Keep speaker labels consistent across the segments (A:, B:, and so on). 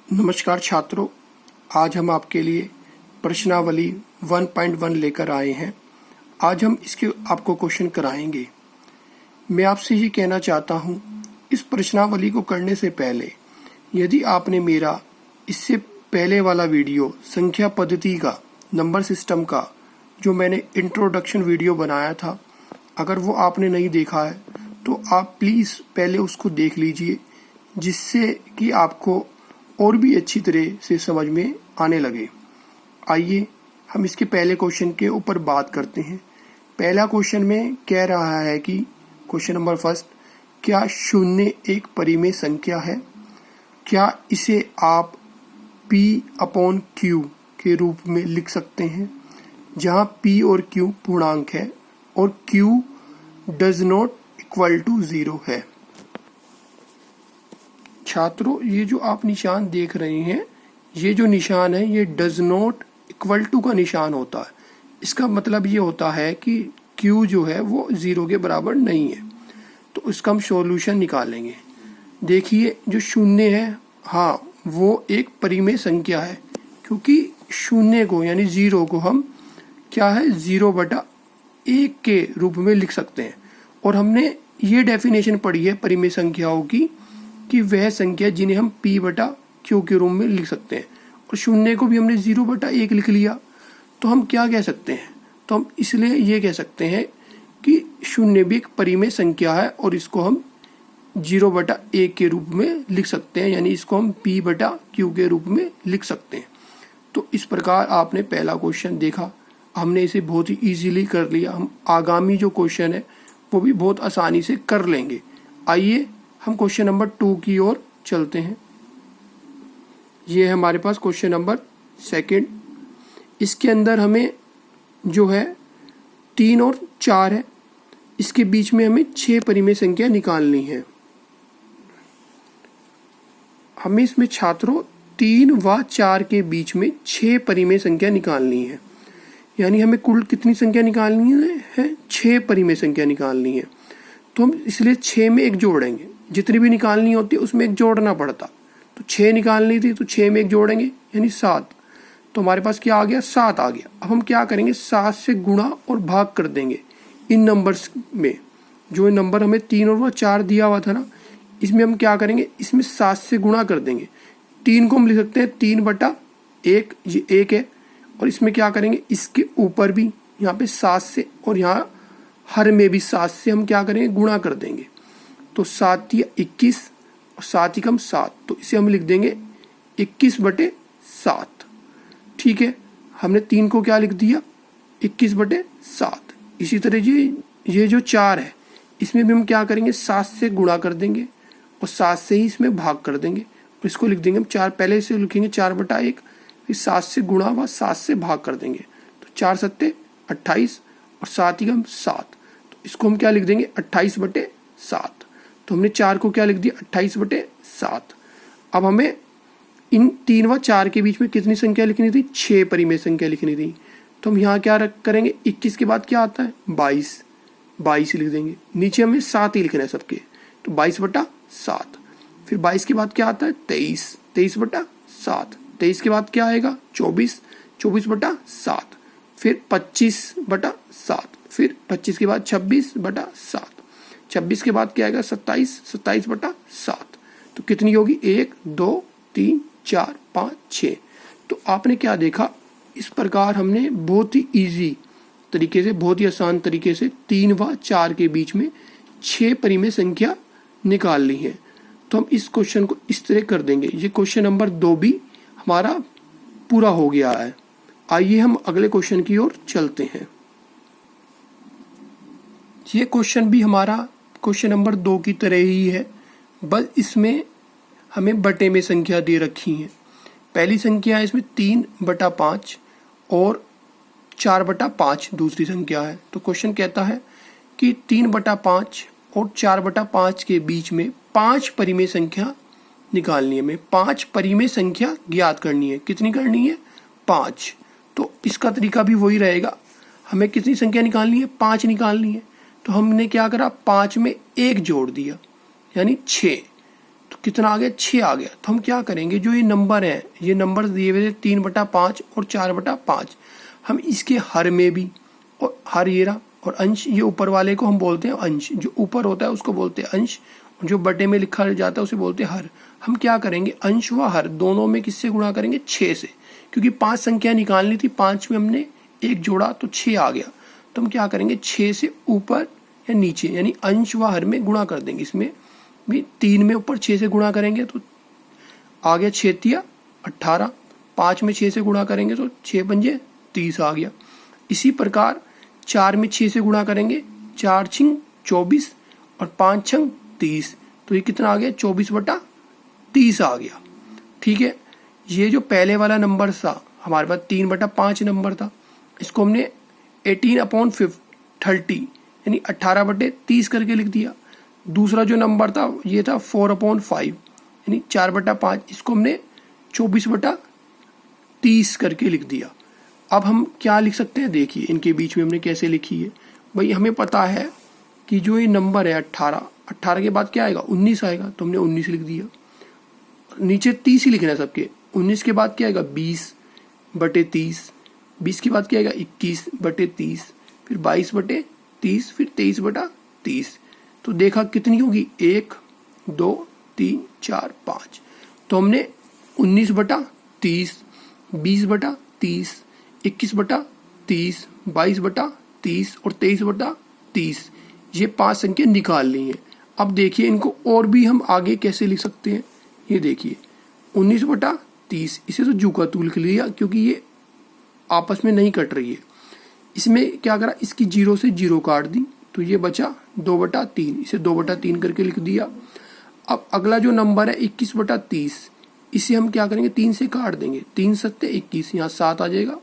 A: नमस्कार छात्रों, आज हम आपके लिए प्रश्नावली 1.1 लेकर आए हैं। आज हम इसके आपको क्वेश्चन कराएंगे। मैं आपसे ये कहना चाहता हूँ, इस प्रश्नावली को करने से पहले यदि आपने मेरा इससे पहले वाला वीडियो संख्या पद्धति का, नंबर सिस्टम का, जो मैंने इंट्रोडक्शन वीडियो बनाया था, अगर वो आपने नहीं देखा है तो आप प्लीज़ पहले उसको देख लीजिए, जिससे कि आपको और भी अच्छी तरह से समझ में आने लगे। आइए हम इसके पहले क्वेश्चन के ऊपर बात करते हैं। पहला क्वेश्चन में कह रहा है कि क्वेश्चन नंबर फर्स्ट, क्या शून्य एक परिमेय संख्या है? क्या इसे आप P/Q के रूप में लिख सकते हैं, जहां P और Q पूर्णांक है और Q does not equal to 0 है। छात्रों, ये जो आप निशान देख रहे हैं, ये जो निशान है ये डज नॉट इक्वल टू का निशान होता है। इसका मतलब ये होता है कि Q जो है वो 0 के बराबर नहीं है। तो इसका हम सॉल्यूशन निकालेंगे। देखिए, जो शून्य है, हाँ, वो एक परिमेय संख्या है, क्योंकि शून्य को यानी 0 को हम क्या है 0/1 के रूप में लिख सकते हैं। और हमने ये डेफिनेशन पढ़ी है परिमेय संख्याओं की कि वह संख्या जिन्हें हम P/Q के रूप में लिख सकते हैं। और शून्य को भी हमने 0/1 लिख लिया, तो हम क्या कह सकते हैं? तो हम इसलिए ये कह सकते हैं कि शून्य भी एक परिमेय संख्या है और इसको हम 0/1 के रूप में लिख सकते हैं, यानी इसको हम P/Q के रूप में लिख सकते हैं। तो इस प्रकार आपने पहला क्वेश्चन देखा, हमने इसे बहुत ही ईजिली कर लिया। हम आगामी जो क्वेश्चन है वो भी बहुत आसानी से कर लेंगे। आइए हम क्वेश्चन नंबर 2 की ओर चलते हैं। ये है हमारे पास क्वेश्चन नंबर 2। इसके अंदर हमें जो है 3 और 4 है, इसके बीच में हमें 6 परिमेय संख्या निकालनी है। हमें इसमें छात्रों 3 व 4 के बीच में 6 परिमेय संख्या निकालनी है, यानी हमें कुल कितनी संख्या निकालनी है? 6 परिमेय संख्या निकालनी है। तो हम इसलिए 6 में 1 जोड़ेंगे। जितनी भी निकालनी होती है उसमें 1 जोड़ना पड़ता। तो 6 निकालनी थी तो 6 में 1 जोड़ेंगे, यानी 7। तो हमारे पास क्या आ गया? 7 आ गया। अब हम क्या करेंगे? 7 से गुणा और भाग कर देंगे इन नंबर्स में। जो नंबर हमें 3 और 4 दिया हुआ था ना, इसमें हम क्या करेंगे? इसमें 7 से गुणा कर देंगे। 3 को हम लिख सकते हैं 3/1, ये 1 है। और इसमें क्या करेंगे? इसके ऊपर भी यहाँ पे 7 से और यहाँ हर में भी 7 से हम क्या करेंगे? गुणा कर देंगे। तो 7 या 21 और 7 एकम 7, तो इसे हम लिख देंगे 21/7। ठीक है, हमने 3 को क्या लिख दिया? 21/7। इसी तरह ये जो 4 है, इसमें भी हम क्या करेंगे? 7 से गुणा कर देंगे और 7 से ही इसमें भाग कर देंगे। और इसको लिख देंगे हम 4, पहले इसे लिखेंगे 4/1, फिर 7 से गुणा व 7 से भाग कर देंगे। तो 4 7 28 और 7 एकम 7, तो इसको हम क्या लिख देंगे? 28/7। तो हमने 4 को क्या लिख दिया? 28/7। अब हमें इन 3 व 4 के बीच में कितनी संख्या लिखनी थी? 6 परिमेय संख्या लिखनी थी। तो हम यहाँ क्या करेंगे? 21 के बाद क्या आता है? 22 लिख देंगे। नीचे हमें 7 ही लिखना है सबके, तो 22/7। फिर 22 के बाद क्या आता है? 23/7। 23 के बाद क्या आएगा? 24/7। फिर 25/7। फिर 25 के बाद 26/7। 26 के बाद क्या आएगा? 27/7। तो कितनी होगी? 1 2 3 4 5 6। तो आपने क्या देखा? इस प्रकार हमने बहुत ही इजी तरीके से, बहुत ही आसान तरीके से 3 व 4 के बीच में 6 परिमेय संख्या निकाल ली है। तो हम इस क्वेश्चन को इस तरह कर देंगे। ये क्वेश्चन नंबर 2 भी हमारा पूरा हो गया है। आइए हम अगले क्वेश्चन की ओर चलते हैं। ये क्वेश्चन भी हमारा क्वेश्चन नंबर 2 की तरह ही है, बस इसमें हमें बटे में संख्या दे रखी है। पहली संख्या है इसमें 3/5 और 4/5 दूसरी संख्या है। तो क्वेश्चन कहता है कि 3/5 और 4/5 के बीच में 5 परिमेय संख्या निकालनी है। हमें 5 परिमेय संख्या ज्ञात करनी है। कितनी करनी है? 5। तो इसका तरीका भी वही रहेगा। हमें कितनी संख्या निकालनी है? 5 निकालनी है। तो हमने क्या करा? 5 में 1 जोड़ दिया, यानी 6। तो कितना आ गया, 6 आ गया। तो हम क्या करेंगे, जो ये नंबर है, ये नंबर दिए हुए थे 3/5 और 4/5, हम इसके हर में भी, और हर ये रहा, और अंश, ये ऊपर वाले को हम बोलते हैं अंश, जो ऊपर होता है उसको बोलते हैं अंश, और जो बटे में लिखा जाता है उसे बोलते हैं हर। हम क्या करेंगे, अंश व हर दोनों में किससे गुणा करेंगे, 6 से, क्योंकि 5 संख्या निकालनी थी, 5 में हमने 1 जोड़ा तो 6 आ गया। तो हम क्या करेंगे, 6 से ऊपर या नीचे, यानी अंश व हर में गुणा कर देंगे। इसमें भी 3 में ऊपर 6 से गुणा करेंगे तो आ गया 6 तिया 18, 5 में 6 से गुणा करेंगे तो 6 पंजे 30 आ गया। इसी प्रकार 4 में 6 से गुणा करेंगे, 4 छिंग 24 और 5 छंग 30, तो ये कितना आ गया, 24/30 आ गया। ठीक है, ये जो पहले वाला नंबर था हमारे पास 3/5 नंबर था, इसको हमने 18/30 यानी 18/30 करके लिख दिया। दूसरा जो नंबर था ये था 4/5 यानी 4/5, इसको हमने 24/30 करके लिख दिया। अब हम क्या लिख सकते हैं, देखिए इनके बीच में हमने कैसे लिखी है। भाई हमें पता है कि जो ये नंबर है 18 के बाद क्या आएगा, 19 आएगा, तो हमने 19 लिख दिया। नीचे 30 ही लिखना है सबके। 19 के बाद क्या आएगा, 20/30, 20 के बाद क्या आएगा, 21/30, फिर 22/30, फिर 23/30। तो देखा कितनी होगी, 1 2 3 4 5। तो हमने 19/30, 20/30, 21/30, 22/30 और 23/30, ये 5 संख्या निकाल ली हैं। अब देखिए इनको और भी हम आगे कैसे लिख सकते हैं। ये देखिए 19/30, इसे तो जू का तू लिख लिया क्योंकि ये आपस में नहीं कट रही है। इसमें क्या करा, इसकी 0 से 0 काट दी, तो ये बचा 2/3, इसे 2/3 करके लिख दिया। अब अगला जो नंबर है 21/30, इसे हम क्या करेंगे, 3 से काट देंगे, 3 सत्ते 21, यहाँ 7 आ जाएगा,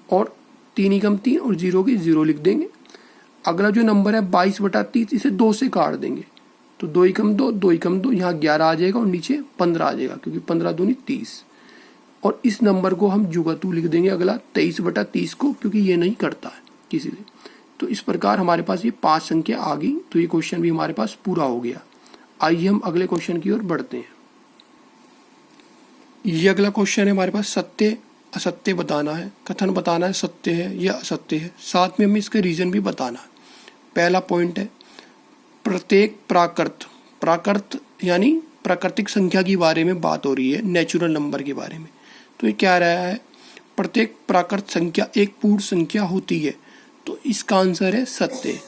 A: और 3 एकम 3 और 0 के 0 लिख देंगे। अगला जो नंबर है 22/30, इसे 2 से काट देंगे, तो 2 एकम 2, 2 एकम 2, यहाँ 11 आ जाएगा और नीचे 15 आ जाएगा, क्योंकि 15 दूनी 30। और इस नंबर को हम जुगातू लिख देंगे अगला 23/30 को, क्योंकि ये नहीं करता है किसी से। तो इस प्रकार हमारे पास ये 5 संख्या आ गई। तो ये क्वेश्चन भी हमारे पास पूरा हो गया। आइए हम अगले क्वेश्चन की ओर बढ़ते हैं। ये अगला क्वेश्चन है हमारे पास, सत्य असत्य बताना है, कथन बताना है, सत्य है या असत्य है, साथ में हमें इसके रीजन भी बताना है। पहला पॉइंट है, प्रत्येक प्राकृत यानी प्राकृतिक संख्या के बारे में बात हो रही है, नेचुरल नंबर के बारे में। तो ये क्या रहा है, प्रत्येक प्राकृत संख्या एक पूर्ण संख्या होती है, तो इसका आंसर है सत्य।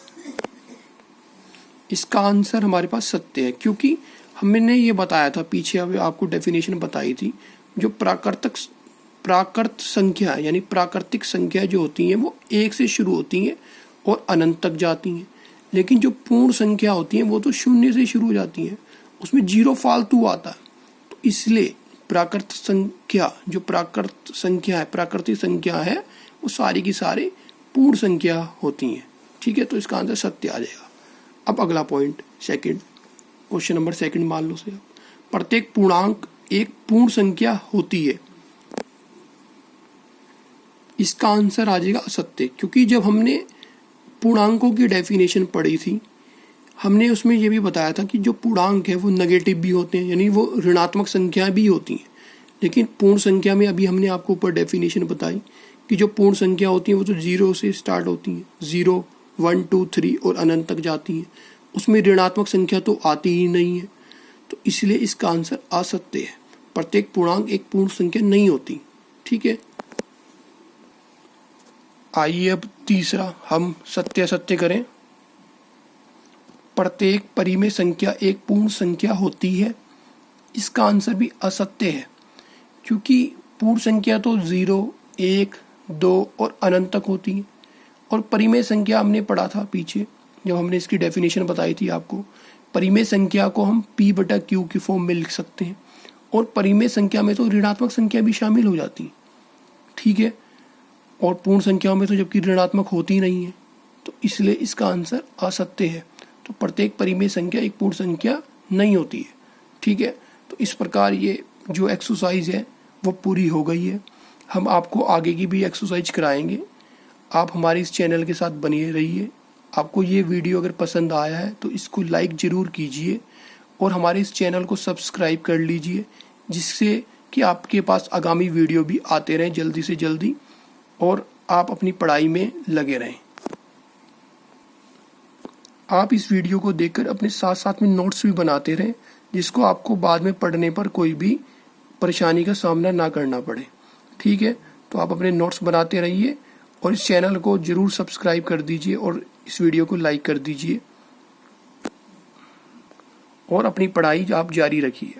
A: इसका आंसर हमारे पास सत्य है, क्योंकि हमने ये बताया था पीछे, अभी आपको डेफिनेशन बताई थी, जो प्राकृत संख्या यानी प्राकृतिक संख्या जो होती हैं वो 1 से शुरू होती हैं और अनंत तक जाती हैं, लेकिन जो पूर्ण संख्या होती हैं वो तो 0 से शुरू हो जाती हैं, उसमें 0 फालतू आता है। तो इसलिए प्राकृत संख्या, जो प्राकृत संख्या है, प्राकृतिक संख्या है, वो सारी की सारी पूर्ण संख्या होती हैं। ठीक है, तो इसका आंसर सत्य आ जाएगा। अब अगला point, second question number second मान लो से, प्रत्येक पूर्णांक एक पूर्ण संख्या होती है, इसका आंसर आ जाएगा असत्य। क्योंकि जब हमने पूर्णांकों की डेफिनेशन पढ़ी थी, हमने उसमें ये भी बताया था कि जो पूर्णांक है वो नेगेटिव भी होते हैं, यानी वो ऋणात्मक संख्याएं भी होती हैं। लेकिन पूर्ण संख्या में अभी हमने आपको ऊपर डेफिनेशन बताई कि जो पूर्ण संख्या होती हैं वो तो 0 से स्टार्ट होती हैं, 0 1 2 3 और अनंत तक जाती हैं, उसमें ऋणात्मक संख्या तो आती ही नहीं है। तो इसलिए इसका आंसर असत्य है, प्रत्येक पूर्णांक एक पूर्ण संख्या नहीं होती। ठीक है, आइए अब तीसरा हम सत्य असत्य करें। प्रत्येक परिमेय संख्या एक पूर्ण संख्या होती है, इसका आंसर भी असत्य है, क्योंकि पूर्ण संख्या तो 0 1 2 और अनंत तक होती है। और परिमेय संख्या हमने पढ़ा था पीछे जब हमने इसकी डेफिनेशन बताई थी आपको, परिमेय संख्या को हम p/q की फॉर्म में लिख सकते हैं, और परिमेय संख्या में तो ऋणात्मक संख्या भी शामिल हो जाती है। ठीक है, और पूर्ण संख्याओं में तो जबकि ऋणात्मक होती नहीं है, तो इसलिए इसका आंसर असत्य है। तो प्रत्येक परिमेय संख्या एक पूर्ण संख्या नहीं होती है। ठीक है, तो इस प्रकार ये जो एक्सरसाइज है वो पूरी हो गई है। हम आपको आगे की भी एक्सरसाइज कराएंगे। आप हमारे इस चैनल के साथ बने रहिए। आपको ये वीडियो अगर पसंद आया है तो इसको लाइक ज़रूर कीजिए, और हमारे इस चैनल को सब्सक्राइब कर लीजिए, जिससे कि आपके पास आगामी वीडियो भी आते रहें जल्दी से जल्दी और आप अपनी पढ़ाई में लगे रहें। आप इस वीडियो को देखकर अपने साथ साथ में नोट्स भी बनाते रहें, जिसको आपको बाद में पढ़ने पर कोई भी परेशानी का सामना ना करना पड़े। ठीक है, तो आप अपने नोट्स बनाते रहिए और इस चैनल को ज़रूर सब्सक्राइब कर दीजिए और इस वीडियो को लाइक कर दीजिए और अपनी पढ़ाई आप जारी रखिए।